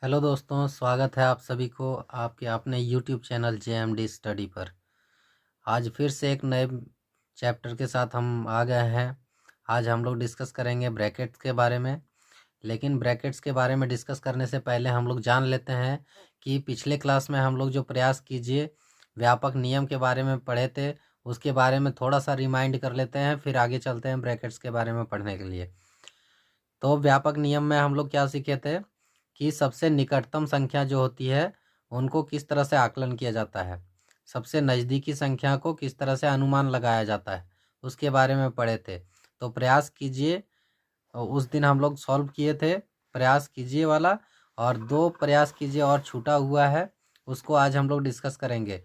Hello दोस्तों, स्वागत है आप सभी को आपके अपने यूट्यूब चैनल JMD स्टडी पर। आज फिर से एक नए चैप्टर के साथ हम आ गए हैं। आज हम लोग डिस्कस करेंगे ब्रैकेट्स के बारे में। लेकिन ब्रैकेट्स के बारे में डिस्कस करने से पहले हम लोग जान लेते हैं कि पिछले क्लास में हम लोग जो प्रयास कीजिए व्यापक नियम के बारे में पढ़े थे, उसके बारे में थोड़ा सा रिमाइंड कर लेते हैं, फिर आगे चलते हैं ब्रैकेट्स के बारे में पढ़ने के लिए। तो व्यापक नियम में हम लोग क्या सीखे थे कि सबसे निकटतम संख्या जो होती है उनको किस तरह से आकलन किया जाता है, सबसे नज़दीकी संख्या को किस तरह से अनुमान लगाया जाता है, उसके बारे में पढ़े थे। तो प्रयास कीजिए, उस दिन हम लोग सॉल्व किए थे प्रयास कीजिए वाला, और दो प्रयास कीजिए और छूटा हुआ है, उसको आज हम लोग डिस्कस करेंगे।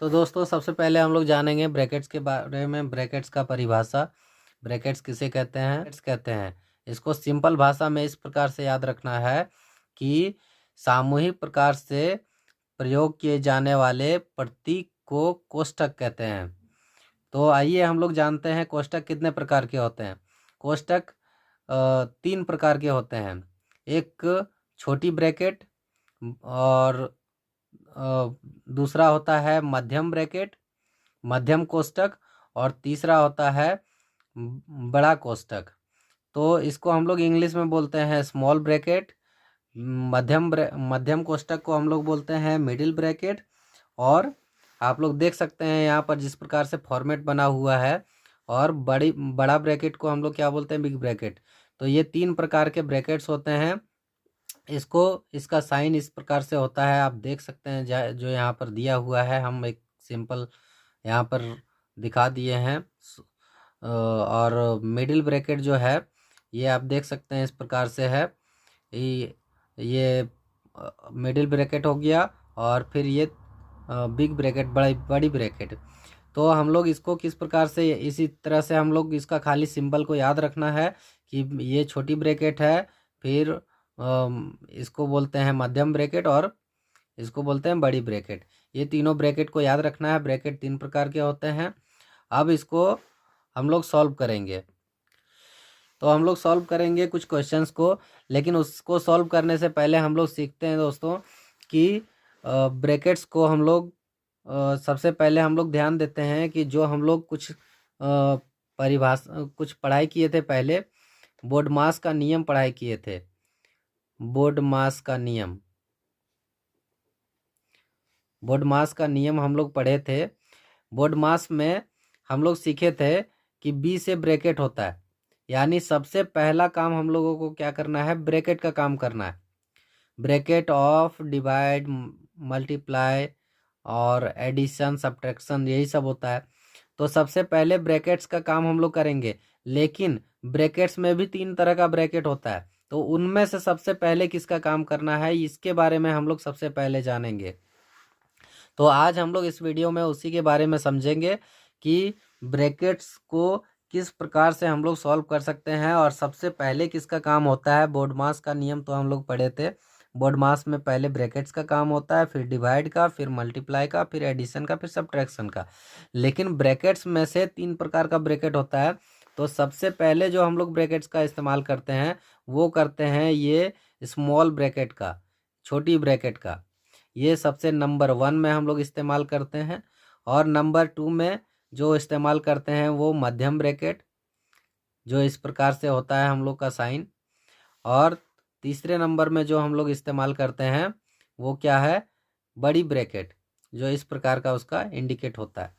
तो दोस्तों, सबसे पहले हम लोग जानेंगे ब्रैकेट्स के बारे में। ब्रैकेट्स का परिभाषा, ब्रैकेट्स किसे कहते हैं? कहते हैं इसको सिंपल भाषा में इस प्रकार से याद रखना है कि सामूहिक प्रकार से प्रयोग किए जाने वाले प्रतीक को कोष्ठक कहते हैं। तो आइए हम लोग जानते हैं कोष्ठक कितने प्रकार के होते हैं। कोष्ठक तीन प्रकार के होते हैं। एक छोटी ब्रैकेट, और दूसरा होता है मध्यम ब्रैकेट, मध्यम कोष्ठक, और तीसरा होता है बड़ा कोष्ठक। तो इसको हम लोग इंग्लिश में बोलते हैं स्मॉल ब्रैकेट। मध्यम कोष्ठक को हम लोग बोलते हैं मिडिल ब्रैकेट। और आप लोग देख सकते हैं यहाँ पर जिस प्रकार से फॉर्मेट बना हुआ है, और बड़ा ब्रैकेट को हम लोग क्या बोलते हैं? Big bracket. तो ये तीन प्रकार के ब्रैकेट्स होते हैं। इसका साइन इस प्रकार से होता है, आप देख सकते हैं जो यहाँ पर दिया हुआ है, हम एक सिंपल यहाँ पर दिखा दिए हैं। और मिडिल ब्रैकेट जो है ये आप देख सकते हैं इस प्रकार से है। ये मिडिल ब्रैकेट हो गया, और फिर ये बिग ब्रैकेट, बड़ी ब्रैकेट। तो हम लोग इसको किस प्रकार से, इसी तरह से हम लोग इसका खाली सिंबल को याद रखना है कि ये छोटी ब्रैकेट है, फिर इसको बोलते हैं मध्यम ब्रैकेट, और इसको बोलते हैं बड़ी ब्रैकेट। ये तीनों ब्रैकेट को याद रखना है। ब्रैकेट तीन प्रकार के होते हैं। अब इसको हम लोग सॉल्व करेंगे। तो हम लोग सॉल्व करेंगे कुछ क्वेश्चंस को, लेकिन उसको सॉल्व करने से पहले हम लोग सीखते हैं दोस्तों कि ब्रैकेट्स को हम लोग सबसे पहले हम लोग ध्यान देते हैं कि जो हम लोग कुछ परिभाषा कुछ पढ़ाई किए थे पहले, बोर्डमास का नियम पढ़ाई किए थे। बोर्डमास का नियम हम लोग पढ़े थे। बोर्डमास में हम लोग सीखे थे कि बी से ब्रैकेट होता है, यानी सबसे पहला काम हम लोगों को क्या करना है? ब्रैकेट का काम करना है। ब्रैकेट ऑफ डिवाइड, मल्टीप्लाई और एडिशन, सब्ट्रैक्शन, यही सब होता है। तो सबसे पहले ब्रैकेट्स का काम हम लोग करेंगे। लेकिन ब्रैकेट्स में भी तीन तरह का ब्रैकेट होता है, तो उनमें से सबसे पहले किसका काम करना है, इसके बारे में हम लोग सबसे पहले जानेंगे। तो आज हम लोग इस वीडियो में उसी के बारे में समझेंगे कि ब्रैकेट्स को किस प्रकार से हम लोग सॉल्व कर सकते हैं, और सबसे पहले किसका काम होता है। बोर्डमास का नियम तो हम लोग पढ़े थे। बोर्डमास में पहले ब्रैकेट्स का काम होता है, फिर डिवाइड का, फिर मल्टीप्लाई का, फिर एडिशन का, फिर सब्ट्रैक्शन का। लेकिन ब्रैकेट्स में से तीन प्रकार का ब्रैकेट होता है। तो सबसे पहले जो हम लोग ब्रैकेट्स का इस्तेमाल करते हैं वो करते हैं ये स्मॉल ब्रैकेट का, छोटी ब्रैकेट का। ये सबसे नंबर 1 में हम लोग इस्तेमाल करते हैं। और नंबर 2 में जो इस्तेमाल करते हैं वो मध्यम ब्रैकेट, जो इस प्रकार से होता है हम लोग का साइन। और तीसरे नंबर में जो हम लोग इस्तेमाल करते हैं वो क्या है? बड़ी ब्रैकेट, जो इस प्रकार का उसका इंडिकेट होता है।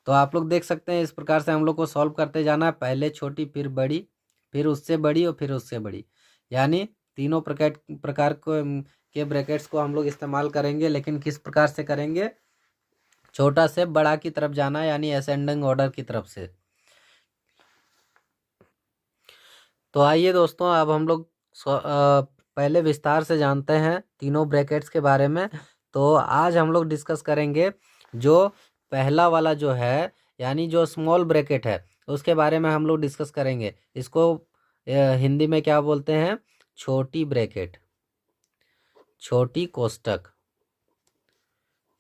तो आप लोग देख सकते हैं इस प्रकार से हम लोग को सॉल्व करते जाना है। पहले छोटी, फिर बड़ी, फिर उससे बड़ी, और फिर उससे बड़ी, यानी तीनों प्रकार के ब्रैकेट्स को हम लोग इस्तेमाल करेंगे। लेकिन किस प्रकार से करेंगे? छोटा से बड़ा की तरफ जाना, यानी असेंडिंग ऑर्डर की तरफ से। तो आइए दोस्तों, अब हम लोग पहले विस्तार से जानते हैं तीनों ब्रैकेट्स के बारे में। तो आज हम लोग डिस्कस करेंगे जो पहला वाला जो है, यानी जो स्मॉल ब्रैकेट है, उसके बारे में हम लोग डिस्कस करेंगे। इसको हिंदी में क्या बोलते हैं? छोटी ब्रैकेट, छोटी कोष्ठक।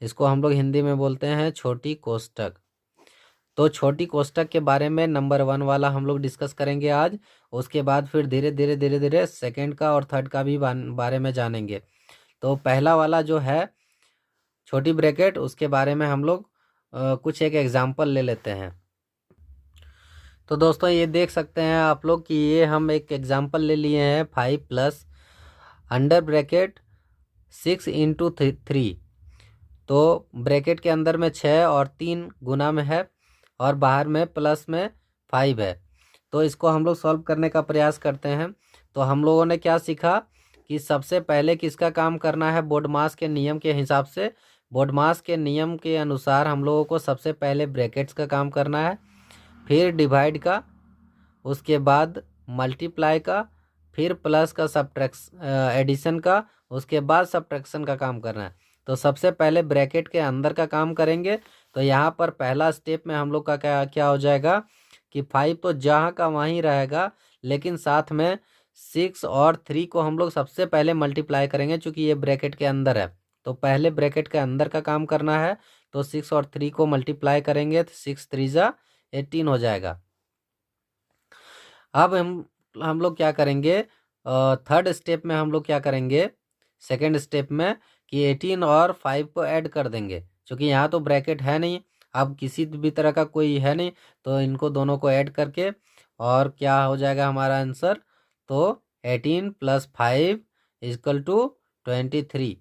इसको हम लोग हिंदी में बोलते हैं छोटी कोष्ठक। तो छोटी कोष्टक के बारे में नंबर 1 वाला हम लोग डिस्कस करेंगे आज। उसके बाद फिर धीरे धीरे सेकंड का और थर्ड का भी बारे में जानेंगे। तो पहला वाला जो है छोटी ब्रैकेट, उसके बारे में हम लोग कुछ एक एग्जाम्पल ले लेते हैं। तो दोस्तों ये देख सकते हैं आप लोग कि ये हम एक एग्जाम्पल ले लिए हैं 5 प्लस अंडर ब्रैकेट 6 इंटू 3। तो ब्रैकेट के अंदर में 6 और 3 गुना में है और बाहर में प्लस में 5 है। तो इसको हम लोग सॉल्व करने का प्रयास करते हैं। तो हम लोगों ने क्या सीखा कि सबसे पहले किसका काम करना है, बोडमास के नियम के हिसाब से। बोडमास के नियम के अनुसार हम लोगों को सबसे पहले ब्रैकेट्स का काम करना है, फिर डिवाइड का, उसके बाद मल्टीप्लाई का, फिर प्लस का एडिशन का, उसके बाद सब्ट्रैक्शन का काम करना है। तो सबसे पहले ब्रैकेट के अंदर का काम करेंगे। तो यहाँ पर पहला स्टेप में हम लोग का क्या क्या हो जाएगा कि 5 तो जहाँ का वहीं रहेगा, लेकिन साथ में 6 और 3 को हम लोग सबसे पहले मल्टीप्लाई करेंगे, चूँकि ये ब्रैकेट के अंदर है। तो पहले ब्रैकेट के अंदर का काम करना है। तो 6 और 3 को मल्टीप्लाई करेंगे तो 6 3 जा 18 हो जाएगा। अब हम लोग क्या करेंगे, थर्ड स्टेप में हम लोग क्या करेंगे, सेकेंड स्टेप में कि 18 और 5 को ऐड कर देंगे। क्योंकि यहाँ तो ब्रैकेट है नहीं, अब किसी भी तरह का कोई है नहीं, तो इनको दोनों को ऐड करके और क्या हो जाएगा हमारा आंसर। तो 18 + 5 = 23।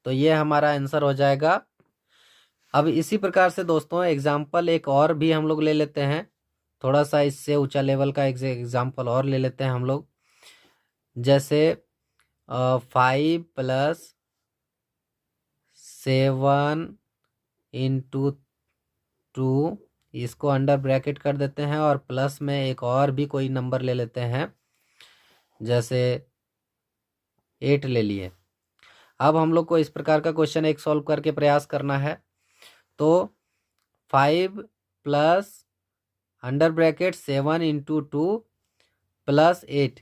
तो ये हमारा आंसर हो जाएगा। अब इसी प्रकार से दोस्तों एग्जाम्पल एक और भी हम लोग ले लेते हैं, थोड़ा सा इससे ऊंचा लेवल का एग्जाम्पल और ले लेते हैं हम लोग। जैसे 5 + 7 × 2, इसको अंडर ब्रैकेट कर देते हैं और प्लस में एक और भी कोई नंबर ले लेते हैं, जैसे 8 ले लिए। अब हम लोग को इस प्रकार का क्वेश्चन एक सॉल्व करके प्रयास करना है। तो 5 + अंडर ब्रैकेट 7 × 2 + 8,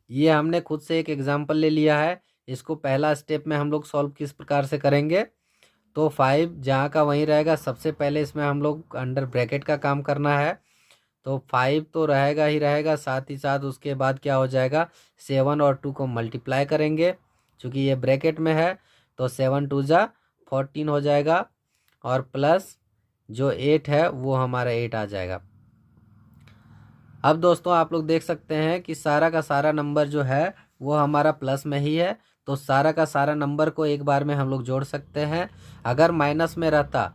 ये हमने खुद से एक एग्जाम्पल ले लिया है। इसको पहला स्टेप में हम लोग सॉल्व किस प्रकार से करेंगे, तो 5 जहाँ का वहीं रहेगा, सबसे पहले इसमें हम लोग अंडर ब्रैकेट का काम करना है। तो 5 तो रहेगा ही रहेगा, साथ ही साथ उसके बाद क्या हो जाएगा, 7 और 2 को मल्टीप्लाई करेंगे। चूँकि ये ब्रैकेट में है तो 7 2 जा 14 हो जाएगा, और प्लस जो 8 है वो हमारा 8 आ जाएगा। अब दोस्तों आप लोग देख सकते हैं कि सारा का सारा नंबर जो है वो हमारा प्लस में ही है। तो सारा का सारा नंबर को एक बार में हम लोग जोड़ सकते हैं। अगर माइनस में रहता,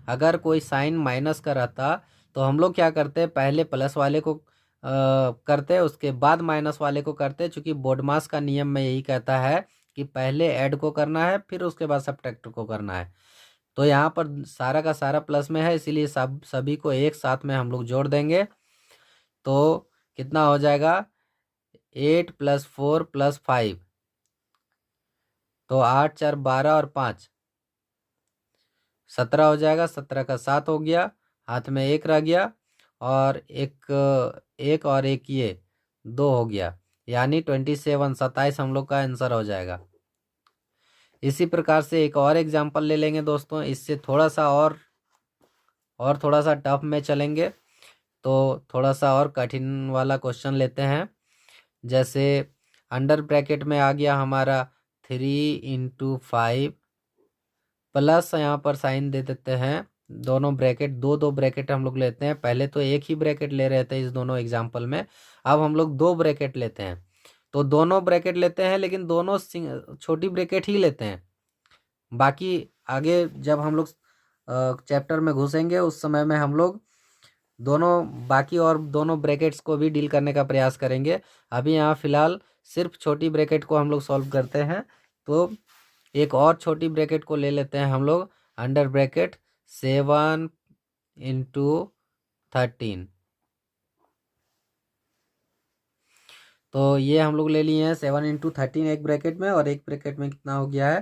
अगर कोई साइन माइनस का रहता, तो हम लोग क्या करते, पहले प्लस वाले को करते, उसके बाद माइनस वाले को करते। चूँकि बोडमास का नियम में यही कहता है कि पहले ऐड को करना है, फिर उसके बाद सब्ट्रैक्ट को करना है। तो यहाँ पर सारा का सारा प्लस में है, इसीलिए सभी को एक साथ में हम लोग जोड़ देंगे। तो कितना हो जाएगा, 8 + 4 + 5, तो 8 4 12 और 5 17 हो जाएगा। 17 का 7 हो गया, हाथ में 1 रह गया, और एक और एक ये 2 हो गया, यानी 27 हम लोग का आंसर हो जाएगा। इसी प्रकार से एक और एग्जाम्पल ले लेंगे दोस्तों, इससे थोड़ा सा और थोड़ा सा टफ में चलेंगे। तो थोड़ा सा और कठिन वाला क्वेश्चन लेते हैं। जैसे अंडर ब्रैकेट में आ गया हमारा 3 × 5 प्लस, यहाँ पर साइन दे देते हैं, दोनों ब्रैकेट दो ब्रैकेट हम लोग लेते हैं। पहले तो एक ही ब्रैकेट ले रहे थे इस दोनों एग्जाम्पल में, अब हम लोग 2 ब्रैकेट लेते हैं। तो दोनों ब्रैकेट लेते हैं, लेकिन दोनों छोटी ब्रैकेट ही लेते हैं। बाकी आगे जब हम लोग चैप्टर में घुसेंगे उस समय में हम लोग बाकी और दोनों ब्रैकेट्स को भी डील करने का प्रयास करेंगे। अभी यहाँ फिलहाल सिर्फ छोटी ब्रैकेट को हम लोग सॉल्व करते हैं। तो एक और छोटी ब्रैकेट को ले लेते हैं हम लोग, अंडर ब्रैकेट 7 × 13। तो ये हम लोग ले लिए हैं 7 × 13 एक ब्रैकेट में, और एक ब्रैकेट में कितना हो गया है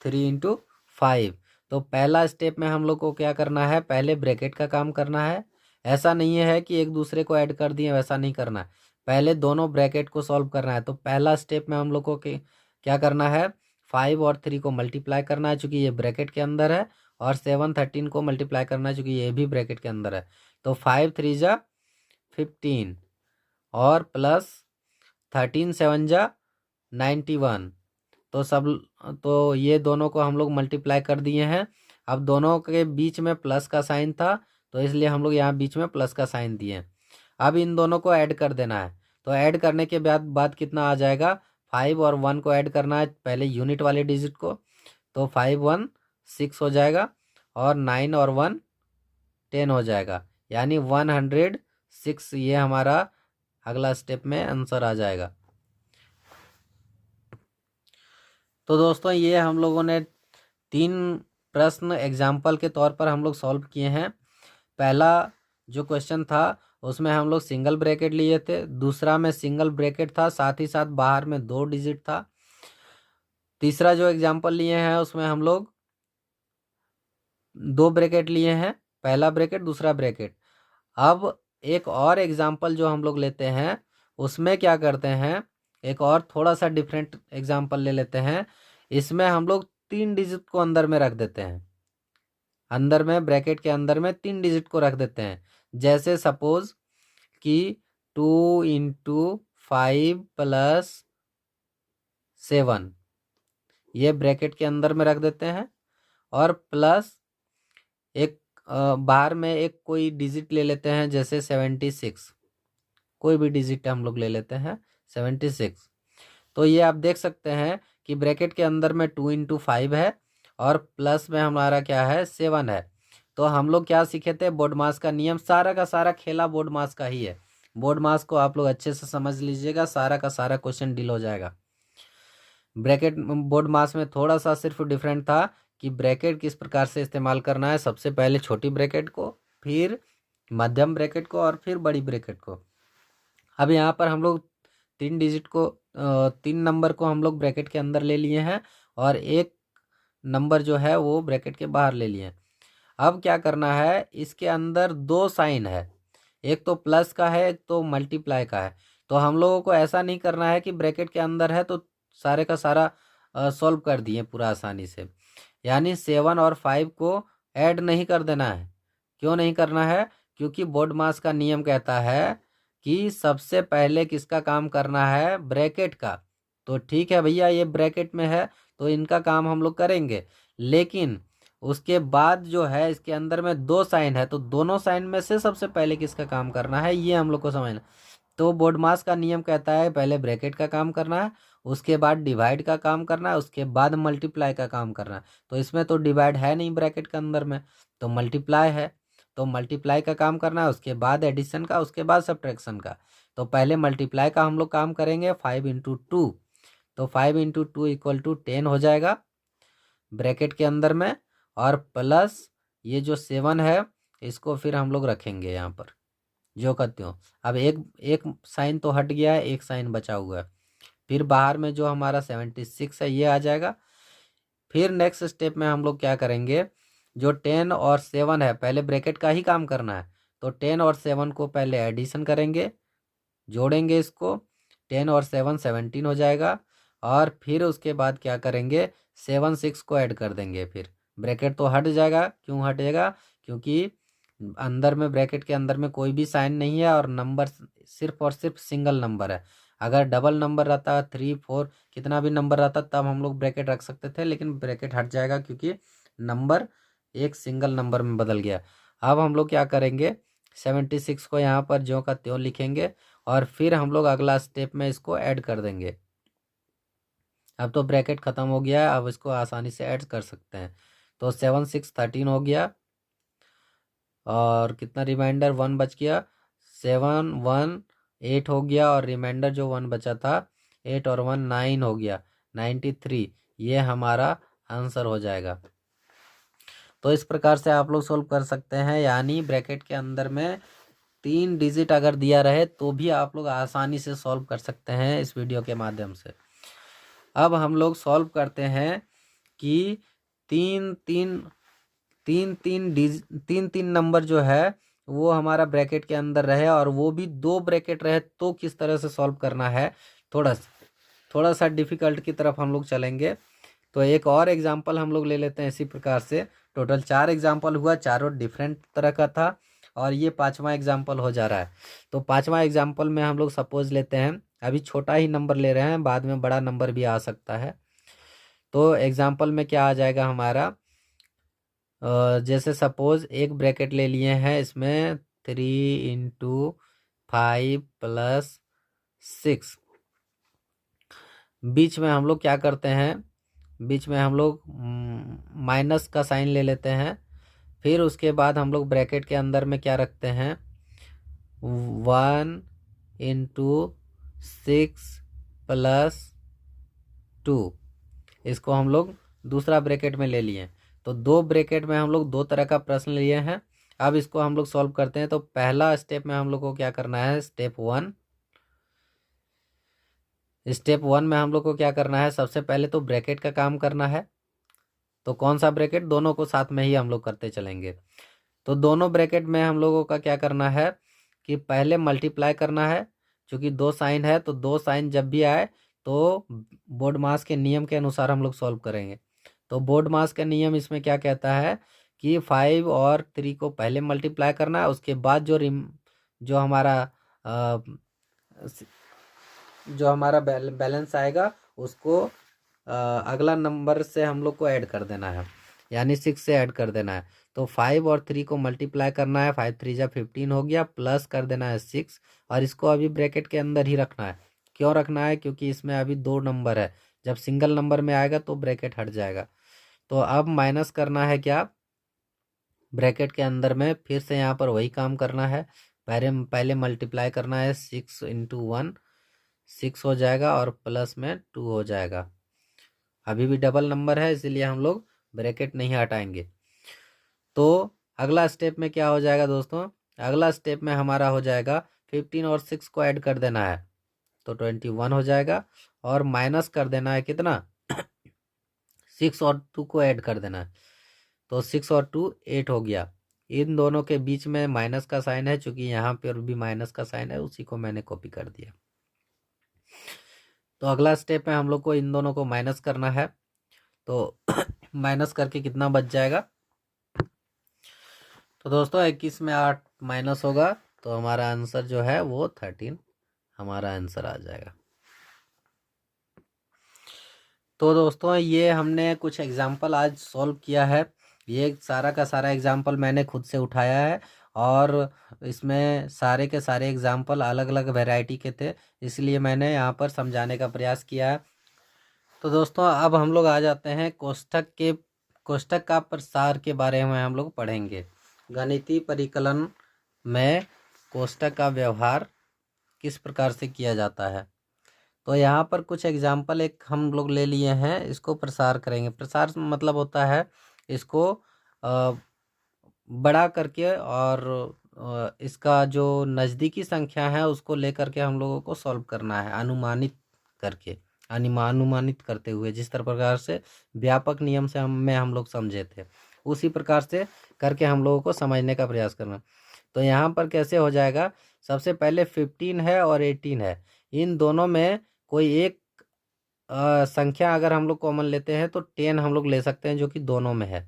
3 × 5। तो पहला स्टेप में हम लोग को क्या करना है, पहले ब्रैकेट का काम करना है। ऐसा नहीं है कि एक दूसरे को ऐड कर दिए, वैसा नहीं करना है, पहले दोनों ब्रैकेट को सॉल्व करना है। तो पहला स्टेप में हम लोग को क्या करना है, 5 और 3 को मल्टीप्लाई करना है, चूँकि ये ब्रैकेट के अंदर है, और 7 13 को मल्टीप्लाई करना है, चूँकि ये भी ब्रैकेट के अंदर है। तो 5 3 जा 15 और प्लस 13 7 जा 91। तो ये दोनों को हम लोग मल्टीप्लाई कर दिए हैं। अब दोनों के बीच में प्लस का साइन था, तो इसलिए हम लोग यहाँ बीच में प्लस का साइन दिए। अब इन दोनों को ऐड कर देना है। तो ऐड करने के बाद कितना आ जाएगा, 5 और 1 को ऐड करना है पहले यूनिट वाले डिजिट को। तो 5 1 6 हो जाएगा और 9 और 1 10 हो जाएगा, यानी 106 ये हमारा अगला स्टेप में आंसर आ जाएगा। तो दोस्तों ये हम लोगों ने 3 प्रश्न एग्जाम्पल के तौर पर हम लोग सॉल्व किए हैं। पहला जो क्वेश्चन था उसमें हम लोग सिंगल ब्रैकेट लिए थे, दूसरा में सिंगल ब्रैकेट था, साथ ही साथ बाहर में 2 डिजिट था। तीसरा जो एग्जाम्पल लिए हैं उसमें हम लोग 2 ब्रैकेट लिए हैं, पहला ब्रैकेट दूसरा ब्रैकेट। अब एक और एग्जाम्पल जो हम लोग लेते हैं उसमें क्या करते हैं, एक और थोड़ा सा डिफरेंट एग्जाम्पल ले लेते हैं। इसमें हम लोग 3 डिजिट को अंदर में रख देते हैं, अंदर में ब्रैकेट के अंदर में 3 डिजिट को रख देते हैं। जैसे सपोज कि 2 × 5 + 7 ये ब्रैकेट के अंदर में रख देते हैं, और प्लस एक बाहर में एक कोई डिजिट ले लेते हैं, जैसे 76, कोई भी डिजिट हम लोग ले लेते हैं 76। तो ये आप देख सकते हैं कि ब्रैकेट के अंदर में 2 × 5 है और प्लस में हमारा क्या है 7 है। तो हम लोग क्या सीखे थे, बोर्ड मास का नियम। सारा का सारा खेला बोर्ड मास का ही है। बोर्ड मास को आप लोग अच्छे से समझ लीजिएगा, सारा का सारा क्वेश्चन डील हो जाएगा। ब्रैकेट बोर्ड मास में थोड़ा सा सिर्फ डिफरेंट था कि ब्रैकेट किस प्रकार से इस्तेमाल करना है। सबसे पहले छोटी ब्रैकेट को, फिर मध्यम ब्रैकेट को, और फिर बड़ी ब्रैकेट को। अब यहाँ पर हम लोग 3 डिजिट को 3 नंबर को हम लोग ब्रैकेट के अंदर ले लिए हैं और एक नंबर जो है वो ब्रैकेट के बाहर ले लिए। अब क्या करना है, इसके अंदर 2 साइन है, एक तो प्लस का है, एक तो मल्टीप्लाई का है। तो हम लोगों को ऐसा नहीं करना है कि ब्रैकेट के अंदर है तो सारे का सारा सॉल्व कर दिए पूरा आसानी से, यानी 7 और 5 को ऐड नहीं कर देना है। क्यों नहीं करना है, क्योंकि बोर्ड मास का नियम कहता है कि सबसे पहले किसका काम करना है, ब्रैकेट का। तो ठीक है भैया, ये ब्रैकेट में है तो इनका काम हम लोग करेंगे, लेकिन उसके बाद जो है इसके अंदर में 2 साइन है, तो दोनों साइन में से सबसे पहले किसका काम करना है ये हम लोग को समझना। तो बोर्ड मास का नियम कहता है पहले ब्रैकेट का काम करना है, उसके बाद डिवाइड का काम करना है, उसके बाद मल्टीप्लाई का काम करना है। तो इसमें तो डिवाइड है नहीं ब्रैकेट के अंदर में, तो मल्टीप्लाई है, तो मल्टीप्लाई का काम करना है, उसके बाद एडिशन का, उसके बाद सब्ट्रैक्शन का। तो पहले मल्टीप्लाई का हम लोग काम करेंगे 5 × 2। तो 5 × 2 = 10 हो जाएगा ब्रैकेट के अंदर में, और प्लस ये जो 7 है इसको फिर हम लोग रखेंगे यहाँ पर जो करते हो। अब एक साइन तो हट गया है, एक साइन बचा हुआ है। फिर बाहर में जो हमारा 76 है ये आ जाएगा। फिर नेक्स्ट स्टेप में हम लोग क्या करेंगे, जो 10 और 7 है पहले ब्रैकेट का ही काम करना है, तो 10 और 7 को पहले एडिशन करेंगे, जोड़ेंगे इसको, 10 और 7 17 हो जाएगा। और फिर उसके बाद क्या करेंगे, 7 6 को ऐड कर देंगे। फिर ब्रैकेट तो हट जाएगा। क्यों हटेगा, क्योंकि अंदर में ब्रैकेट के अंदर में कोई भी साइन नहीं है और नंबर सिर्फ और सिर्फ सिंगल नंबर है। अगर डबल नंबर रहता 3 4 कितना भी नंबर रहता तब हम लोग ब्रैकेट रख सकते थे, लेकिन ब्रैकेट हट जाएगा क्योंकि नंबर एक सिंगल नंबर में बदल गया। अब हम लोग क्या करेंगे, 76 को यहाँ पर ज्यों का त्यों लिखेंगे और फिर हम लोग अगला स्टेप में इसको ऐड कर देंगे। अब तो ब्रैकेट ख़त्म हो गया है, अब इसको आसानी से ऐड कर सकते हैं। तो 7 6 13 हो गया, और कितना रिमाइंडर 1 बच गया, 7 1 8 हो गया, और रिमाइंडर जो 1 बचा था 8 और 1 9 हो गया, 93 ये हमारा आंसर हो जाएगा। तो इस प्रकार से आप लोग सोल्व कर सकते हैं, यानी ब्रैकेट के अंदर में 3 डिजिट अगर दिया रहे तो भी आप लोग आसानी से सॉल्व कर सकते हैं इस वीडियो के माध्यम से। अब हम लोग सॉल्व करते हैं कि तीन तीन नंबर जो है वो हमारा ब्रैकेट के अंदर रहे और वो भी 2 ब्रैकेट रहे तो किस तरह से सॉल्व करना है। थोड़ा सा डिफिकल्ट की तरफ हम लोग चलेंगे। तो एक और एग्जांपल हम लोग ले लेते हैं इसी प्रकार से। टोटल 4 एग्जाम्पल हुआ, चारों डिफरेंट तरह का था और ये 5वां एग्जाम्पल हो जा रहा है। तो 5वां एग्जाम्पल में हम लोग सपोज लेते हैं, अभी छोटा ही नंबर ले रहे हैं, बाद में बड़ा नंबर भी आ सकता है। तो एग्जाम्पल में क्या आ जाएगा हमारा, जैसे सपोज एक ब्रैकेट ले लिए हैं, इसमें 3 × 5 + 6। बीच में हम लोग क्या करते हैं, बीच में हम लोग माइनस का साइन ले लेते हैं। फिर उसके बाद हम लोग ब्रैकेट के अंदर में क्या रखते हैं, 1 × 6 + 2। इसको हम लोग दूसरा ब्रैकेट में ले लिए। तो 2 ब्रैकेट में हम लोग 2 तरह का प्रश्न लिए हैं। अब इसको हम लोग सॉल्व करते हैं। तो पहला स्टेप में हम लोग को क्या करना है, स्टेप वन में हम लोग को क्या करना है, सबसे पहले तो ब्रैकेट का काम करना है। तो कौन सा ब्रैकेट, दोनों को साथ में ही हम लोग करते चलेंगे। तो दोनों ब्रैकेट में हम लोगों का क्या करना है कि पहले मल्टीप्लाई करना है। क्योंकि 2 साइन है तो 2 साइन जब भी आए तो बोर्ड मास के नियम के अनुसार हम लोग सॉल्व करेंगे। तो बोर्ड मास का नियम इसमें क्या कहता है कि 5 और 3 को पहले मल्टीप्लाई करना है, उसके बाद जो हमारा अ, जो हमारा बैलेंस आएगा उसको अगला नंबर से हम लोग को ऐड कर देना है, यानी 6 से ऐड कर देना है। तो 5 और 3 को मल्टीप्लाई करना है, 5 × 3 = 15 हो गया, प्लस कर देना है 6। और इसको अभी ब्रैकेट के अंदर ही रखना है। क्यों रखना है, क्योंकि इसमें अभी 2 नंबर है, जब सिंगल नंबर में आएगा तो ब्रैकेट हट जाएगा। तो अब माइनस करना है क्या, ब्रैकेट के अंदर में फिर से यहाँ पर वही काम करना है। पहले मल्टीप्लाई करना है, 6 × 1 6 हो जाएगा और प्लस में 2 हो जाएगा। अभी भी डबल नंबर है इसीलिए हम लोग ब्रैकेट नहीं हटाएंगे। तो अगला स्टेप में क्या हो जाएगा दोस्तों, अगला स्टेप में हमारा हो जाएगा 15 और 6 को ऐड कर देना है, तो 21 हो जाएगा। और माइनस कर देना है कितना 6 और 2 को ऐड कर देना है, तो 6 और 2 8 हो गया। इन दोनों के बीच में माइनस का साइन है, चूंकि यहाँ पर भी माइनस का साइन है, उसी को मैंने कॉपी कर दिया। तो अगला स्टेप में हम लोग को इन दोनों को माइनस करना है। तो माइनस करके कितना बच जाएगा, तो दोस्तों 21 में 8 माइनस होगा तो हमारा आंसर जो है वो 13 हमारा आंसर आ जाएगा। तो दोस्तों ये हमने कुछ एग्जाम्पल आज सॉल्व किया है। ये सारा का सारा एग्जाम्पल मैंने खुद से उठाया है और इसमें सारे के सारे एग्जाम्पल अलग अलग वैरायटी के थे, इसलिए मैंने यहाँ पर समझाने का प्रयास किया है। तो दोस्तों अब हम लोग आ जाते हैं कोष्ठक का प्रसार के बारे में हम लोग पढ़ेंगे। गणितीय परिकलन में कोष्ठक का व्यवहार किस प्रकार से किया जाता है। तो यहाँ पर कुछ एग्जाम्पल एक हम लोग ले लिए हैं, इसको प्रसार करेंगे। प्रसार मतलब होता है इसको बड़ा करके और इसका जो नज़दीकी संख्या है उसको लेकर के हम लोगों को सॉल्व करना है, अनुमानित करके, अनुमानित करते हुए, जिस तरह प्रकार से व्यापक नियम से हम लोग समझे थे उसी प्रकार से करके हम लोगों को समझने का प्रयास करना। तो यहाँ पर कैसे हो जाएगा, सबसे पहले 15 है और 18 है, इन दोनों में कोई एक संख्या अगर हम लोग कॉमन लेते हैं तो 10 हम लोग ले सकते हैं, जो कि दोनों में है।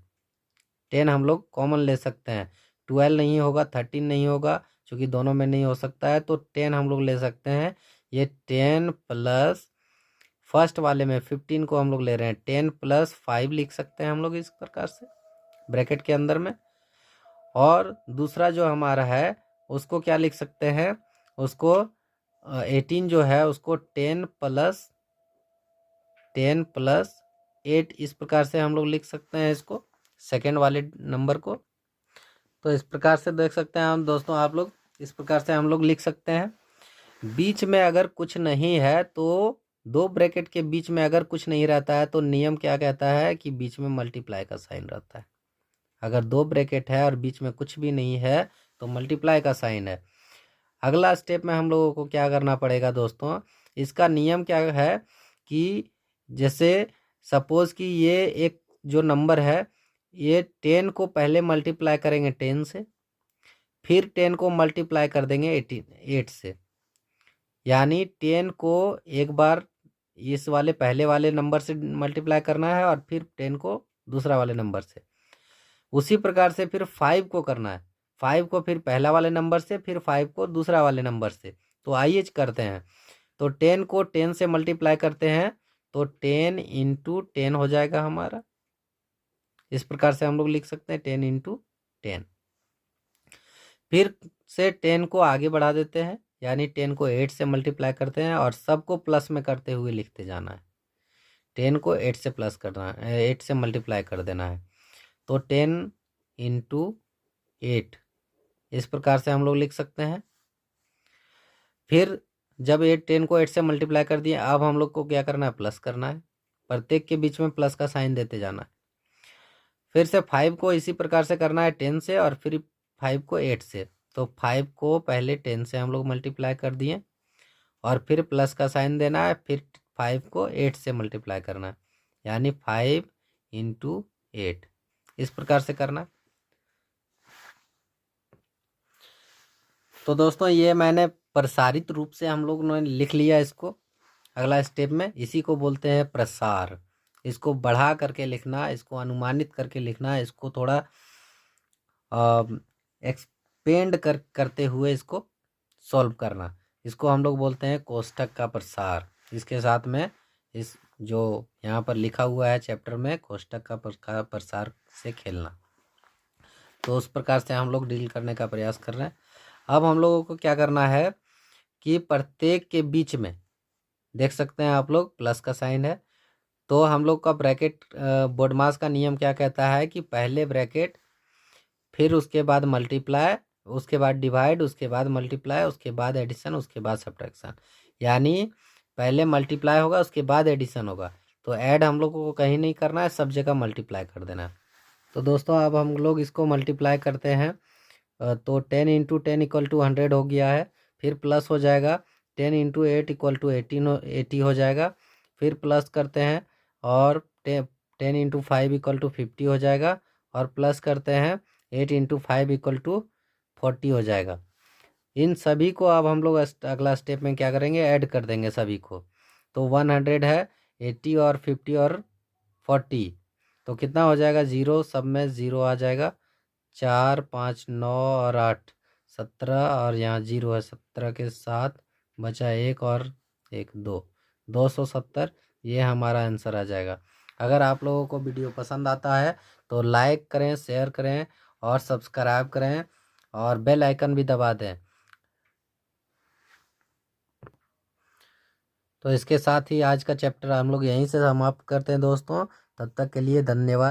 10 हम लोग कॉमन ले सकते हैं, 12 नहीं होगा, 13 नहीं होगा, क्योंकि दोनों में नहीं हो सकता है। तो 10 हम लोग ले सकते हैं। ये 10 प्लस फर्स्ट वाले में 15 को हम लोग ले रहे हैं, 10 + 5 लिख सकते हैं हम लोग इस प्रकार से ब्रैकेट के अंदर में। और दूसरा जो हमारा है उसको क्या लिख सकते हैं, उसको 18 जो है उसको 10 + 8 इस प्रकार से हम लोग लिख सकते हैं इसको, सेकेंड वाले नंबर को। तो इस प्रकार से देख सकते हैं हम दोस्तों, आप लोग इस प्रकार से हम लोग लिख सकते हैं। बीच में अगर कुछ नहीं है तो 2 ब्रैकेट के बीच में अगर कुछ नहीं रहता है तो नियम क्या कहता है कि बीच में मल्टीप्लाई का साइन रहता है। अगर 2 ब्रैकेट है और बीच में कुछ भी नहीं है तो मल्टीप्लाई का साइन है। अगला स्टेप में हम लोगों को क्या करना पड़ेगा दोस्तों, इसका नियम क्या है कि जैसे सपोज कि ये एक जो नंबर है, ये 10 को पहले मल्टीप्लाई करेंगे 10 से, फिर 10 को मल्टीप्लाई कर देंगे 8 से, यानी 10 को एक बार इस वाले पहले वाले नंबर से मल्टीप्लाई करना है और फिर 10 को दूसरा वाले नंबर से। उसी प्रकार से फिर 5 को करना है, 5 को फिर पहला वाले नंबर से, फिर 5 को दूसरा वाले नंबर से। तो आइए करते हैं। तो 10 को 10 से मल्टीप्लाई करते हैं तो 10 इंटू 10 हो जाएगा हमारा। इस प्रकार से हम लोग लिख सकते हैं 10 इंटू 10। फिर से 10 को आगे बढ़ा देते हैं, यानी 10 को 8 से मल्टीप्लाई करते हैं और सबको प्लस में करते हुए लिखते जाना है। 10 को 8 से प्लस करना है, 8 से मल्टीप्लाई कर देना है। तो 10 इंटू 8 इस प्रकार से हम लोग लिख सकते हैं। फिर जब 10 को 8 से मल्टीप्लाई कर दिए, अब हम लोग को क्या करना है, प्लस करना है। प्रत्येक के बीच में प्लस का साइन देते जाना है। फिर से 5 को इसी प्रकार से करना है 10 से, और फिर 5 को 8 से। तो 5 को पहले 10 से हम लोग मल्टीप्लाई कर दिए और फिर प्लस का साइन देना है। फिर 5 को 8 से मल्टीप्लाई करना है, यानी 5 इंटू 8 इस प्रकार से करना है। तो दोस्तों ये मैंने प्रसारित रूप से हम लोग ने लिख लिया इसको। अगला स्टेप में इसी को बोलते हैं प्रसार। इसको बढ़ा करके लिखना, इसको अनुमानित करके लिखना, इसको थोड़ा एक्सपेंड करते हुए इसको सॉल्व करना। इसको हम लोग बोलते हैं कोष्ठक का प्रसार। इसके साथ में इस जो यहाँ पर लिखा हुआ है चैप्टर में, कोष्ठक का प्रसार से खेलना। तो उस प्रकार से हम लोग डील करने का प्रयास कर रहे हैं। अब हम लोगों को क्या करना है कि प्रत्येक के बीच में देख सकते हैं आप लोग प्लस का साइन है। तो हम लोग का ब्रैकेट बोडमास का नियम क्या कहता है कि पहले ब्रैकेट, फिर उसके बाद मल्टीप्लाई, उसके बाद डिवाइड, उसके बाद मल्टीप्लाई, उसके बाद एडिशन, उसके बाद सब्ट्रैक्शन। यानी पहले मल्टीप्लाई होगा, उसके बाद एडिशन होगा। तो ऐड हम लोगों को कहीं नहीं करना है, सब जगह मल्टीप्लाई कर देना है। तो दोस्तों अब हम लोग इसको मल्टीप्लाई करते हैं। तो 10 इंटू 10 इक्वल टू 100 हो गया है। फिर प्लस हो जाएगा 10 इंटू 8 इक्वल टू 80 हो जाएगा। फिर प्लस करते हैं और 10 इंटू 5 इक्वल टू 50 हो जाएगा। और प्लस करते हैं 8 इंटू 5 इक्वल टू 40 हो जाएगा। इन सभी को अब हम लोग अगला स्टेप में क्या करेंगे, ऐड कर देंगे सभी को। तो 100 है, 80 और 50 और 40, तो कितना हो जाएगा, 0, सब में 0 आ जाएगा। 4, 5, 9 और 8, 17, और यहाँ 0 है, 17 के साथ बचा 1 और 1, 270। ये हमारा आंसर आ जाएगा। अगर आप लोगों को वीडियो पसंद आता है तो लाइक करें, शेयर करें और सब्सक्राइब करें और बेल आइकन भी दबा दें। तो इसके साथ ही आज का चैप्टर हम लोग यहीं से समाप्त करते हैं दोस्तों। तब तक के लिए धन्यवाद।